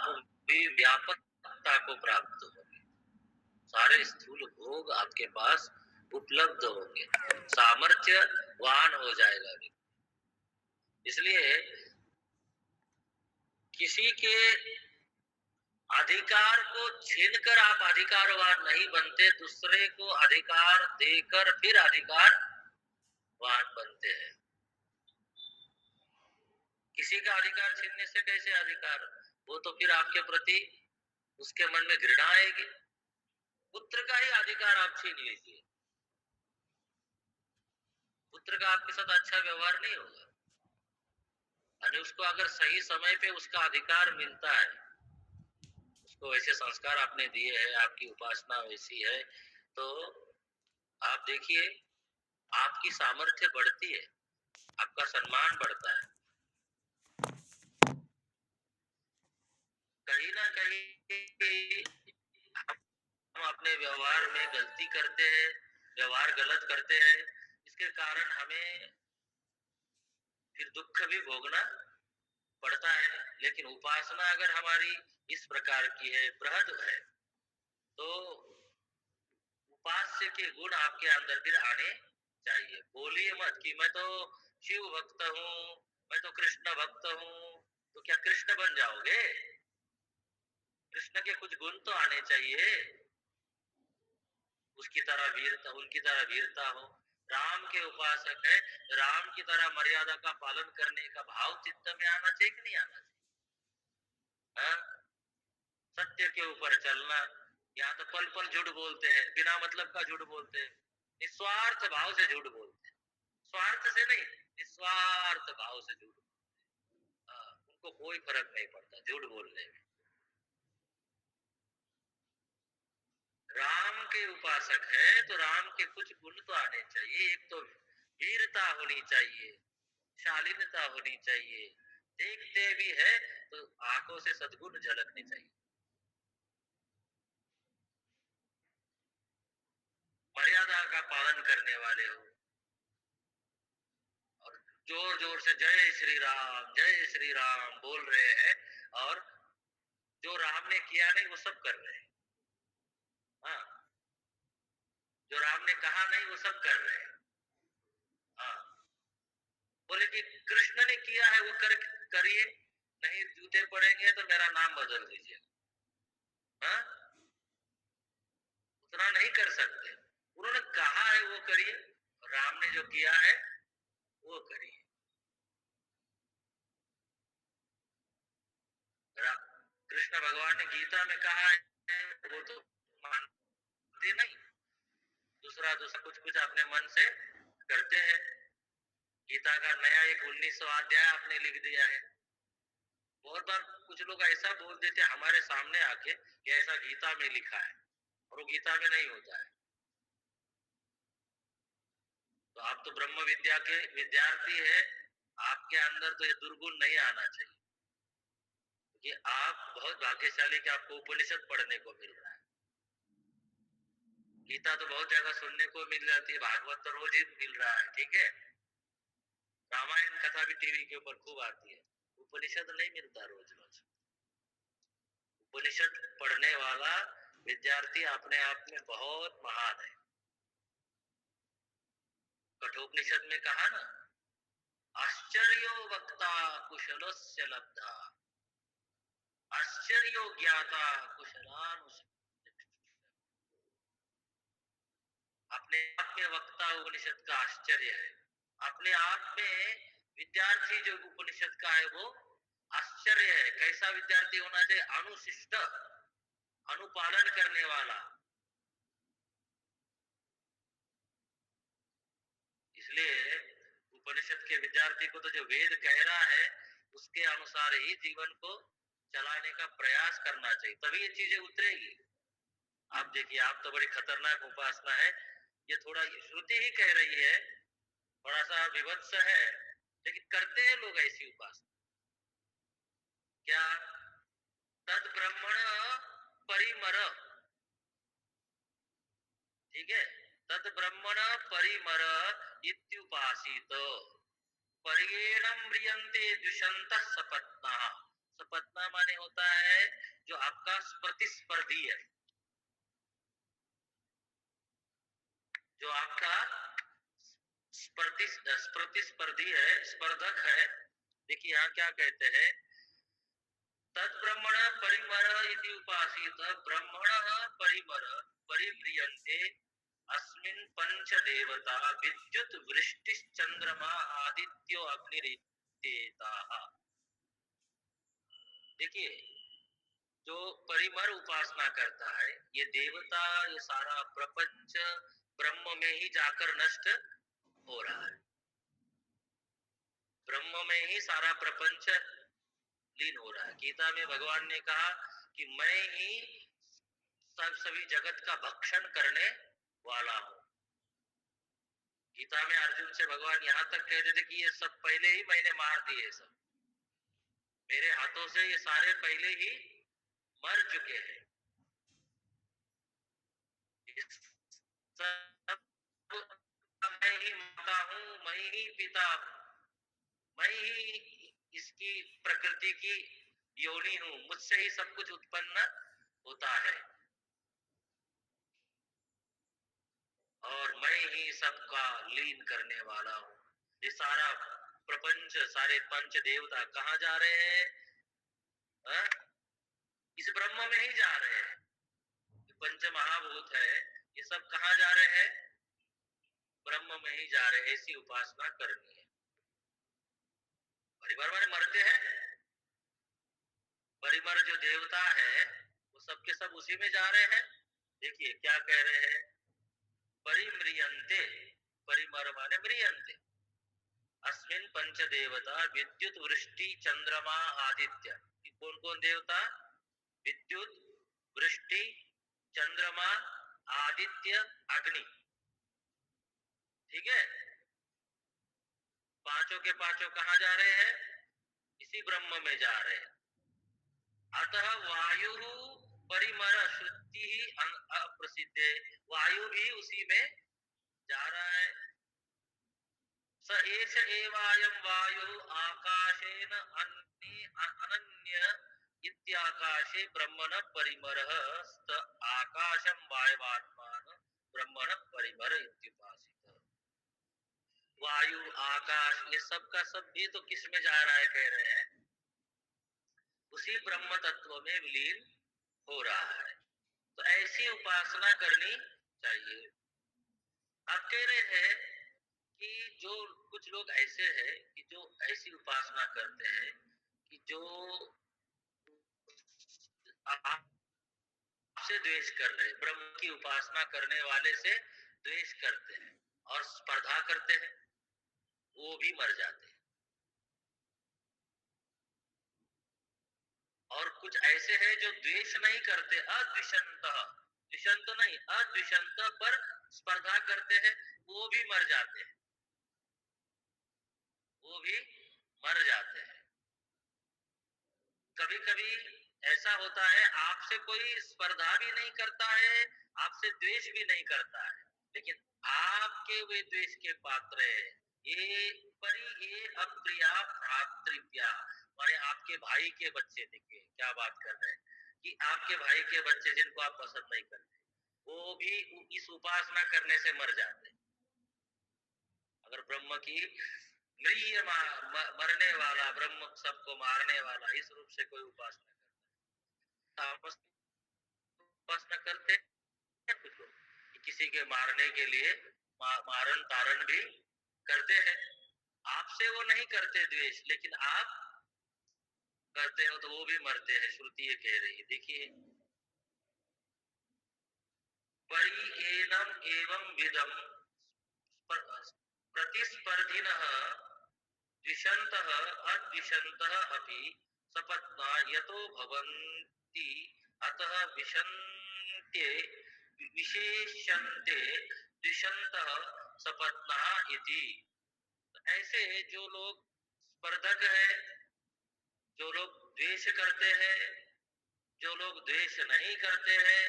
आप भी व्यापकता को प्राप्त होंगे, सारे स्थूल भोग आपके पास उपलब्ध होंगे, सामर्थ्यवान हो जाएगा व्यक्ति। इसलिए किसी के अधिकार को छीनकर आप अधिकारवान नहीं बनते, दूसरे को अधिकार देकर फिर अधिकारवान बनते हैं। किसी का अधिकार छीनने से कैसे अधिकार? वो तो फिर आपके प्रति उसके मन में घृणा आएगी। पुत्र का ही अधिकार आप छीन लीजिए, पुत्र का आपके साथ अच्छा व्यवहार नहीं होगा, और उसको अगर सही समय पे उसका अधिकार मिलता है, उसको वैसे संस्कार आपने दिए हैं, आपकी उपासना वैसी है, तो आप देखिए आपकी सामर्थ्य बढ़ती है, आपका सम्मान बढ़ता है। कहीं ना कहीं हम अपने व्यवहार में गलती करते हैं, व्यवहार गलत करते हैं, इसके कारण हमें फिर दुख भी भोगना पड़ता है। लेकिन उपासना अगर हमारी इस प्रकार की है, बृहद है, तो उपास्य के गुण आपके अंदर फिर आने चाहिए। बोलिए मत कि मैं तो शिव भक्त हूँ, मैं तो कृष्ण भक्त हूँ, तो क्या कृष्ण बन जाओगे? कृष्ण के कुछ गुण तो आने चाहिए, उसकी तरह वीरता, उनकी तरह वीरता हो। राम के उपासक है, राम की तरह मर्यादा का पालन करने का भाव चित्त में आना चाहिए कि नहीं आना चाहिए? हाँ? सत्य के ऊपर चलना। यहाँ तो पल पल झूठ बोलते हैं, बिना मतलब का झूठ बोलते हैं, निस्वार्थ भाव से झूठ बोलते हैं, स्वार्थ से नहीं, निस्वार्थ भाव से झूठ। उनको कोई फर्क नहीं पड़ता झूठ बोलने में। राम के उपासक है तो राम के कुछ गुण तो आने चाहिए। एक तो वीरता होनी चाहिए, शालीनता होनी चाहिए, देखते भी है तो आंखों से सद्गुण झलकने चाहिए। मर्यादा का पालन करने वाले हो, और जोर जोर से जय श्री राम बोल रहे हैं, और जो राम ने किया नहीं वो सब कर रहे हैं। हाँ, जो राम ने कहा नहीं वो सब कर रहे हैं। हाँ, बोले कि कृष्ण ने किया है वो करिए, नहीं जूते पड़ेंगे तो मेरा नाम बदल दीजिए। हाँ, उतना नहीं कर सकते। उन्होंने कहा है वो करिए, राम ने जो किया है वो करिए। कृष्ण भगवान ने गीता में कहा है वो तो मानते नहीं, दूसरा दूसरा कुछ कुछ अपने मन से करते हैं। गीता का नया एक 19वां अध्याय आपने लिख दिया है। बहुत बार कुछ लोग ऐसा बोल देते हमारे सामने आके कि ऐसा गीता में लिखा है, और वो गीता में नहीं होता है। तो आप तो ब्रह्म विद्या के विद्यार्थी है, आपके अंदर तो ये दुर्गुण नहीं आना चाहिए, कि आप बहुत भाग्यशाली कि आपको उपनिषद पढ़ने को मिल रहा है। गीता तो बहुत जगह सुनने को मिल जाती है, भागवत तो रोज ही मिल रहा है, ठीक है। रामायण कथा भी टीवी के ऊपर खूब आती है, उपनिषद नहीं मिलता रोज रोज। उपनिषद पढ़ने वाला विद्यार्थी अपने आप में बहुत महान है। कठोपनिषद में कहा ना, आश्चर्यो वक्ता कुशलस्य लब्धा, आश्चर्यो ज्ञाता कुशलानुष। अपने आप में वक्ता उपनिषद का आश्चर्य है, अपने आप में विद्यार्थी जो उपनिषद का है वो आश्चर्य है। कैसा विद्यार्थी होना चाहिए? अनुशिष्ट, अनुपालन करने वाला। इसलिए उपनिषद के विद्यार्थी को तो जो वेद कह रहा है उसके अनुसार ही जीवन को चलाने का प्रयास करना चाहिए, तभी ये चीजें उतरेगी। आप देखिए, आप तो बड़ी खतरनाक उपासना है, ये थोड़ा श्रुति ही कह रही है, थोड़ा सा विभत्स है, लेकिन करते हैं लोग ऐसी उपासना। क्या? तद ब्रह्मण परिमर, ठीक है, तद ब्रह्मण परिमर इत्युपासित पर्येण म्रियन्ते दुषन्तः सपत्नः। सपत्ना माने होता है जो आपका प्रतिस्पर्धी है, जो आपका प्रतिस्पर्धी है, स्पर्धक है। देखिए यहाँ क्या कहते हैं, तद ब्रह्मण परिमर इति उपासित ब्रह्मण परिमर परिम्रियन्ते अस्मिन् पंच देवता विद्युत वृष्टि चंद्रमा आदित्यो अग्निरित्येताः। देखिए जो परिमर उपासना करता है, ये देवता, ये सारा प्रपंच ब्रह्म में ही जाकर नष्ट हो रहा है, ब्रह्म में ही सारा प्रपंच लीन हो रहा है। गीता में भगवान ने कहा कि मैं ही सभी जगत का भक्षण करने वाला हूँ। गीता में अर्जुन से भगवान यहाँ तक कहते थे कि ये सब पहले ही मैंने मार दिए, सब मेरे हाथों से ये सारे पहले ही मर चुके हैं। सब मैं ही माता हूँ, मैं ही पिता हूँ, मैं ही इसकी प्रकृति की योनि हूँ, मुझसे ही सब कुछ उत्पन्न होता है और मैं ही सबका लीन करने वाला हूँ। ये सारा प्रपंच, सारे पंच देवता कहाँ जा रहे हैं? हा? इस ब्रह्म में ही जा रहे हैं। पंच महाभूत है, ये सब कहाँ जा रहे हैं? ब्रह्म में ही जा रहे हैं। ऐसी उपासना करनी है। परिवार वाले मरते हैं, परिवार जो देवता है वो सबके सब उसी में जा रहे हैं। देखिए क्या कह रहे हैं, परिम्रियन्ते, परिमर माने म्रियन्ते, अस्मिन् पंच देवता विद्युत वृष्टि चंद्रमा आदित्य। कौन कौन देवता? विद्युत, वृष्टि, चंद्रमा, आदित्य, अग्नि। ठीक है, पांचों के पांचों कहाँ जा रहे हैं? इसी ब्रह्म में जा रहे हैं। अतः वायु परिमर श्रुति अप्रसिद्ध, वायु भी उसी में जा रहा है। स एष एवायं वायु आकाशेन अनन्य इत्याकाशे ब्रह्मण परिमरः स्त आकाशं वायवात्मान ब्रह्मण परिमर इत्युपासित। वायु, आकाश, ये सब का सब भी तो किस में जा रहा है? कह रहे हैं उसी ब्रह्म तत्व में विलीन हो रहा है। तो ऐसी उपासना करनी चाहिए। अब कह रहे हैं कि जो कुछ लोग ऐसे हैं कि जो ऐसी उपासना करते हैं कि जो आपसे द्वेष कर रहे हैं, ब्रह्म की उपासना करने वाले से द्वेष करते हैं और स्पर्धा करते हैं, वो भी मर जाते हैं। और कुछ ऐसे हैं जो द्वेष नहीं करते, अद्विषंत, द्विषंत नहीं, अद्विषंत पर स्पर्धा करते हैं, वो भी मर जाते हैं, वो भी मर जाते हैं। कभी कभी ऐसा होता है, आपसे कोई स्पर्धा भी नहीं करता है, आपसे द्वेष भी नहीं करता है, लेकिन आपके वे द्वेष के पात्र है। ये परी ये अप्रिया भ्रातृव्या, माने आपके भाई के बच्चे। देखिए क्या बात कर रहे हैं कि आपके भाई के बच्चे जिनको आप पसंद नहीं करते, वो भी इस उपासना करने से मर जाते हैं। अगर ब्रह्म की मृय मरने वाला, ब्रह्म सबको मारने वाला, इस रूप से कोई उपासना करता है, आपस में उपासना करते हैं कुछ लोग, किसी के मारने के लिए मारन तारण भी करते हैं। आपसे वो नहीं करते द्वेष, लेकिन आप करते हो तो वो भी मरते हैं। श्रुति ये कह रही है। देखिए, परि एनम एवं विदम प्रतिस्पर्धिनः द्विषन्तः अद्विषन्तः अपि सपत्ना यतो भवन्ति अतः विषन्ते विशेषन्ते द्विषन्तः सपत्नः इति। ऐसे जो लोग स्पर्धक है, जो लोग द्वेष करते हैं, जो लोग द्वेष नहीं करते हैं,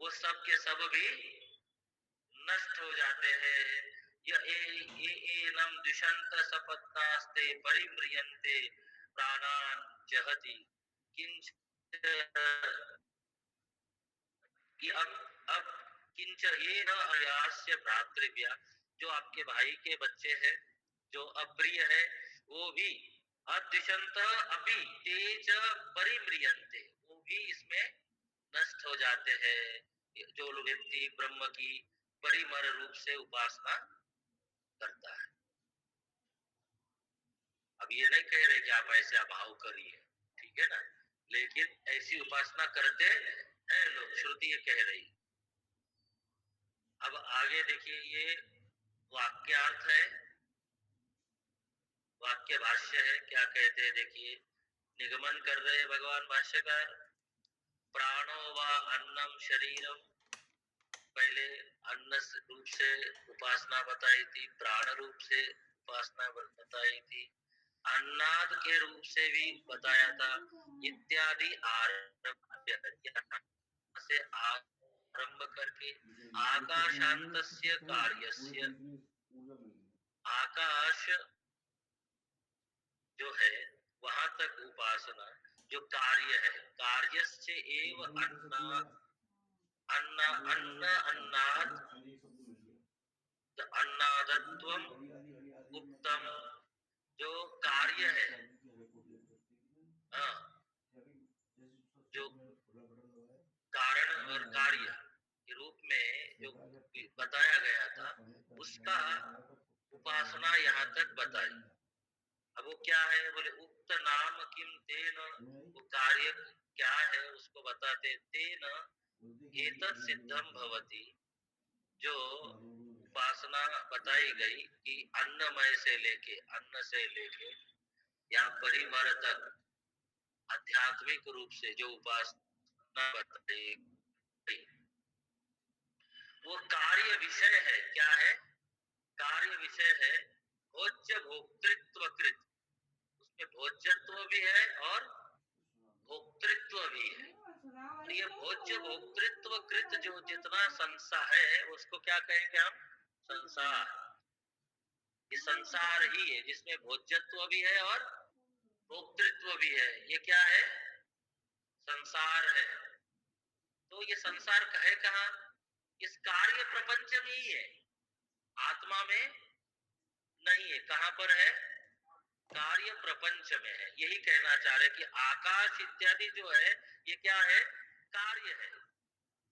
वो सब के सब भी नष्ट हो जाते हैं। ये एनम द्विषंत सपत्नास्ते परिम्रियन्ते प्राणान जहति किंच कि अब किंच ये न अयास्य भ्रातृव्या, जो आपके भाई के बच्चे हैं जो अप्रिय है वो भी अद्विषंत अपि तेज परिम्रियन्ते, वो भी इसमें नष्ट हो जाते हैं जो व्यक्ति ब्रह्म की परिमर रूप से उपासना करता है। अब ये नहीं कह रहे कि आप ऐसे अभाव करिए, ठीक है ना, लेकिन ऐसी उपासना करते हैं लोग, श्रुति ये कह रही। अब आगे देखिए ये वाक्यार्थ है, वाक्य भाष्य है, क्या कहते हैं देखिए, निगमन कर रहे हैं भगवान भाष्यकार। प्राणो वा अन्नम शरीरम, पहले अन्न रूप से उपासना बताई थी, प्राण रूप से उपासना बताई थी, अन्नाद के रूप से भी बताया था, इत्यादि आरंभ से आरंभ करके आकाशांतस्य कार्यस्य, आकाश जो है वहां तक उपासना, जो कार्य है कार्यस्य एव अन्ना अन्ना अन्न अन्नाद अन्नादत्वम उत्तम, जो कार्य है, हाँ, जो कारण और कार्य के रूप में जो बताया गया था उसका उपासना यहाँ तक बताई। अब वो क्या है बोले, उक्त नाम किम तेन, वो कार्य क्या है उसको बताते, तेन एतत् सिद्धम भवति, जो उपासना बताई गई कि अन्नमय से लेके, अन्न से लेके या परिमर तक आध्यात्मिक रूप से जो उपासना बताई गई वो कार्य विषय है। क्या है? कार्य विषय है भोज्य भोक्तृत्व कृत, उसमें भोज्यत्व भी है और भोक्तृत्व भी है। और ये भोज्य भोक्तृत्व कृत जो जितना संसार है उसको क्या कहेंगे हम? संसार। ये संसार ही है जिसमें भोज्यत्व भी है और भोक्तृत्व भी है, ये क्या है? संसार है। तो ये संसार है कहाँ? इस कार्य प्रपंच में ही है, आत्मा में नहीं है। कहाँ पर है? कार्य प्रपंच में है। यही कहना चाह रहे कि आकाश इत्यादि जो है ये क्या है? कार्य है।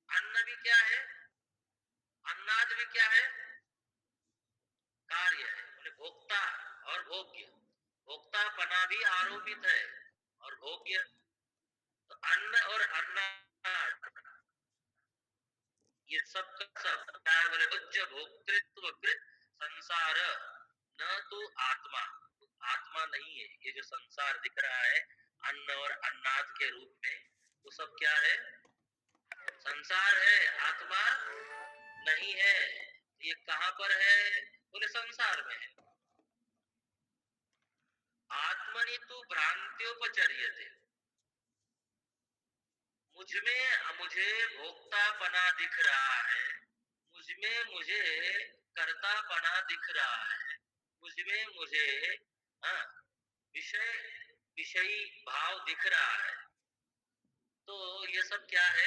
अन्न भी क्या है? अन्नाद भी क्या है? कार्य है। उन्हें भोक्ता और भोग्य, भोक्तापना भी आरोपित है और भोग्य। तो अन्न और अन्नाद ये सब का सब क्या है? भोज्य भोक्तृत्व कृत संसार, न तो आत्मा, आत्मा नहीं है। ये जो संसार दिख रहा है अन्न और अन्नाद के रूप में, वो सब क्या है? संसार है, आत्मा नहीं है। ये कहाँ पर है? बोले संसार में है। आत्मनि तो भ्रांत्योपचर्यते, मुझमें मुझे भोक्तापना दिख रहा है, मुझमें मुझे कर्तापना दिख रहा है, मुझमें मुझे हाँ, विषय विषयी भाव दिख रहा है। तो ये सब क्या है?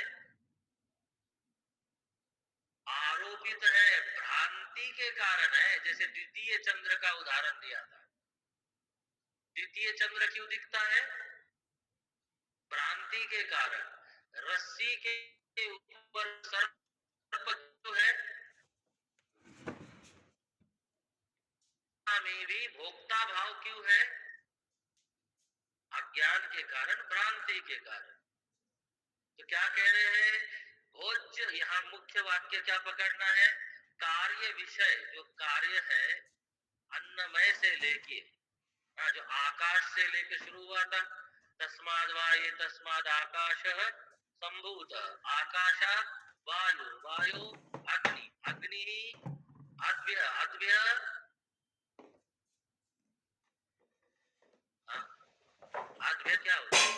आरोपित है, भ्रांति के कारण है। जैसे द्वितीय चंद्र का उदाहरण दिया था, द्वितीय चंद्र क्यों दिखता है? भ्रांति के कारण। रस्सी के ऊपर सर्प जो है में भी भोक्ता भाव क्यों है? अज्ञान के कारण, भ्रांति के कारण। तो क्या कह रहे हैं? भोज्य, यहाँ मुख्य वाक्य क्या पकड़ना है? कार्य विषय, जो कार्य है अन्नमय से लेके, जो आकाश से लेके शुरू हुआ था, तस्माद वाये तस्माद आकाश संभूत, आकाशात वायु, वायु अग्नि, अग्नि अद्भ्य, अद्भ्य अद्भ्य क्या होता है?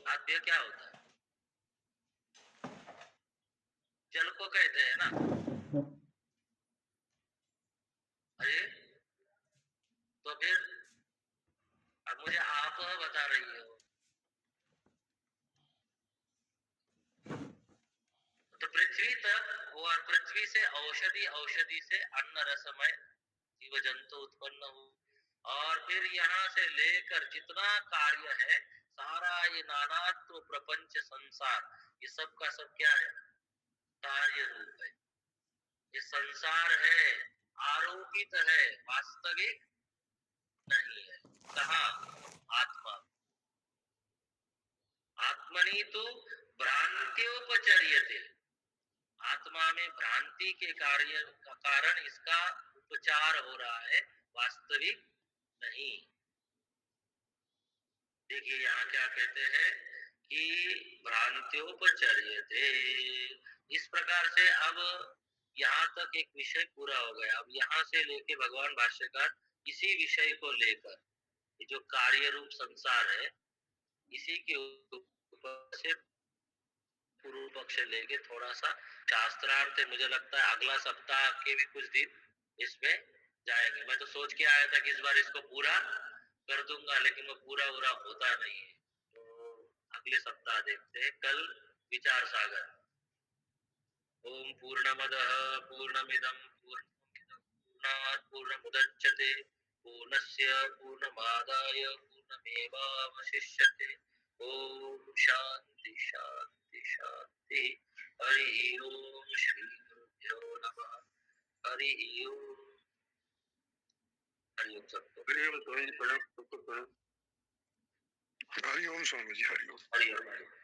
अद्भ्य क्या होता है? जल को कहते हैं ना। अरे तो बता रही हो? तो पृथ्वी तक और पृथ्वी से औषधि, औषधि से अन्न रसमय जीव जंतु उत्पन्न हो, और फिर यहाँ से लेकर जितना कार्य है, सारा ये नानात्व प्रपंच संसार, ये सब का सब क्या है? कार्य रूप है। ये संसार है, आरोपित है, वास्तविक नहीं है। कहाँ? आत्मा। आत्मनि तो भ्रांत्योपचर्यते। आत्मा में भ्रांति के कार्य का कारण इसका उपचार हो रहा है, वास्तविक नहीं। देखिए यहाँ क्या कहते हैं कि भ्रांत्योपचर्यते। इस प्रकार से अब यहाँ तक एक विषय पूरा हो गया। अब यहाँ से लेके भगवान भाष्यकार इसी विषय को लेकर, ये जो कार्य रूप संसार है, इसी के ऊपर से पूर्व पक्ष लेके थोड़ा सा शास्त्रार्थ, मुझे लगता है अगला सप्ताह के भी कुछ दिन इसमें जाएंगे। मैं तो सोच के आया था कि इस बार इसको पूरा कर दूंगा, लेकिन वो पूरा होता नहीं है। तो अगले सप्ताह देखते हैं। कल विचार सागर। ओम पूर्णमदः पूर्णमिदं पूर्णात् पूर्णमुदच्यते पूर्णस्य पूर्णमादाय पूर्णमेवावशिष्यते। ओम शांति शांति शांति। हरि ओम श्री गुरुभ्यो नमः। हरि ओम। हरि ओम सबको। हरि ओम स्वामी जी, प्रणाम सबको प्रणाम। हरि ओम स्वामी जी, हरि ओम। हरि ओम।